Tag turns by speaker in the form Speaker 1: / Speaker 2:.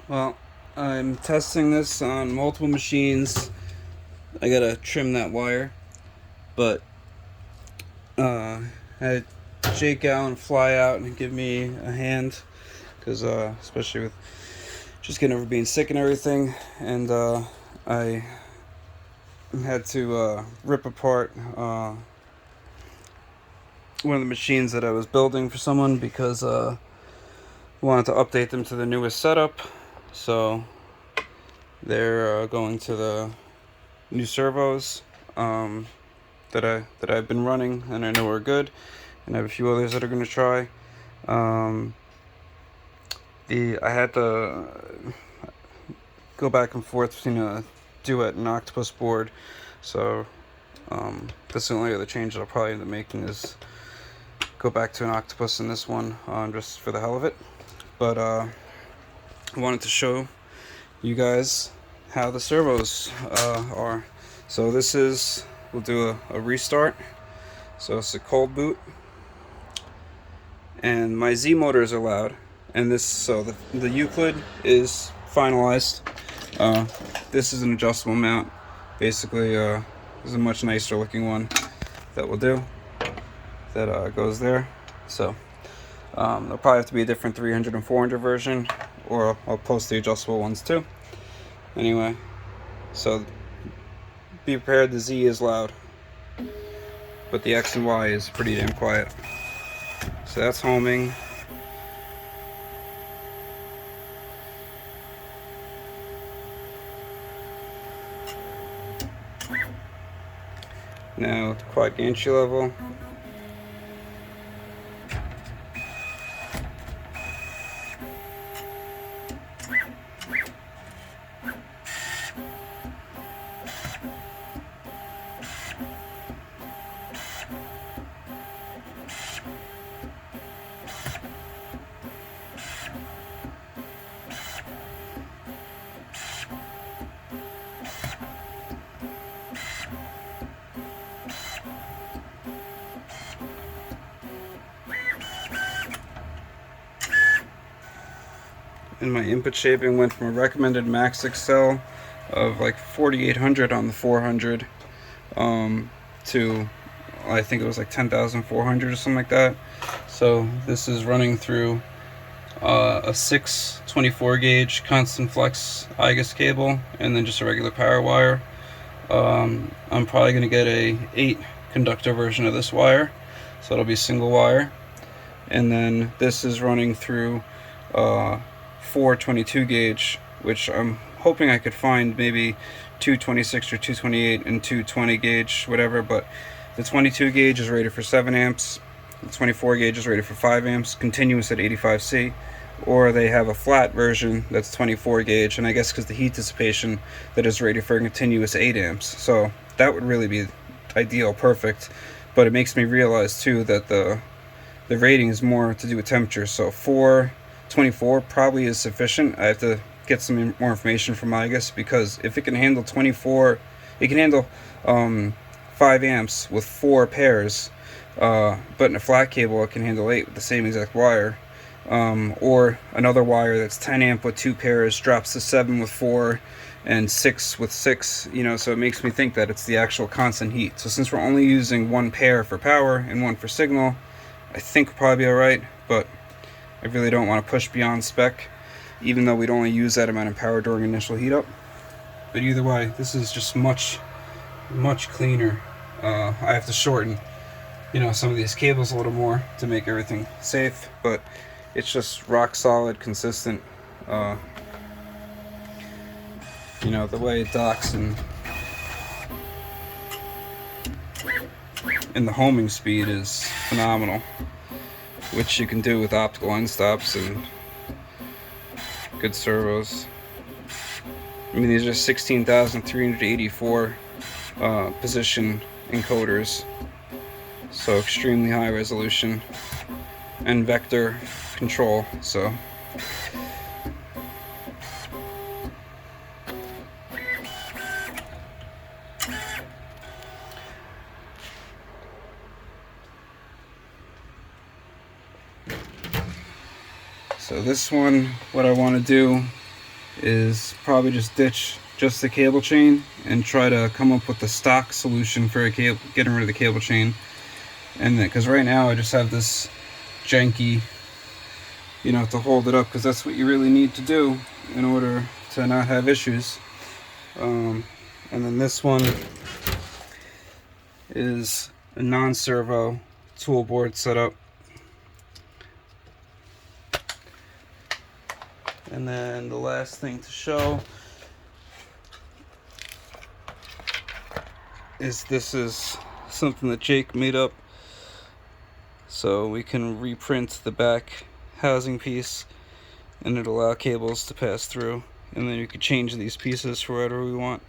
Speaker 1: Well, I'm testing this on multiple machines. I gotta trim that wire, but I had Jake Allen fly out and give me a hand, because especially with just getting over being sick and everything, and I had to rip apart one of the machines that I was building for someone because I wanted to update them to the newest setup. So they're going to the new servos that I've been running and I know are good, and I have a few others that are going to try. Um, I had to go back and forth between a duet and octopus board, so this is the only other change that I'll probably end up making is go back to an octopus in this one, just for the hell of it. But I wanted to show you guys how the servos are. So this is, we'll do a restart. So it's a cold boot, and my Z motors are loud. And this, so the Euclid is finalized. This is an adjustable mount. Basically, this is a much nicer looking one that will do. That goes there. So there'll probably have to be a different 300 and 400 version, or I'll post the adjustable ones too. Anyway, so be prepared, the Z is loud, but the X and Y is pretty damn quiet. So that's homing. Now the quiet gantry level. And my input shaping went from a recommended max excel of like 4800 on the 400 to I think it was like 10,400 or something like that. So this is running through a 624 gauge constant flex igus cable, and then just a regular power wire. I'm probably going to get a 8 conductor version of this wire, so it'll be single wire. And then this is running through 422 gauge, which I'm hoping I could find maybe 226 or 228 and 220 gauge, whatever. But the 22 gauge is rated for 7 amps, the 24 gauge is rated for 5 amps, continuous at 85C. Or they have a flat version that's 24 gauge, and I guess because the heat dissipation, that is rated for a continuous 8 amps. So that would really be ideal, perfect. But it makes me realize too that the rating is more to do with temperature. So 424 probably is sufficient. I have to get some more information from igus, because if it can handle 24, it can handle 5 amps with 4 pairs, but in a flat cable it can handle 8 with the same exact wire. Or another wire that's 10 amp with 2 pairs drops to 7 with 4 and 6 with 6, so it makes me think that it's the actual constant heat. So since we're only using 1 pair for power and 1 for signal, I think we'll probably be alright, but I really don't want to push beyond spec, even though we'd only use that amount of power during initial heat up. But either way, this is just much cleaner. I have to shorten some of these cables a little more to make everything safe, but it's just rock solid, consistent. The way it docks and the homing speed is phenomenal, which you can do with optical end stops and good servos. I mean, these are 16,384 position encoders, so extremely high resolution and vector control. So this one, what I want to do is probably just ditch just the cable chain and try to come up with the stock solution for getting rid of the cable chain. And because right now I just have this janky, you know, to hold it up, because that's what you really need to do in order to not have issues. And then this one is a non-servo tool board setup. And then the last thing to show is this is something that Jake made up, so we can reprint the back housing piece and it'll allow cables to pass through, and then you can change these pieces for whatever we want.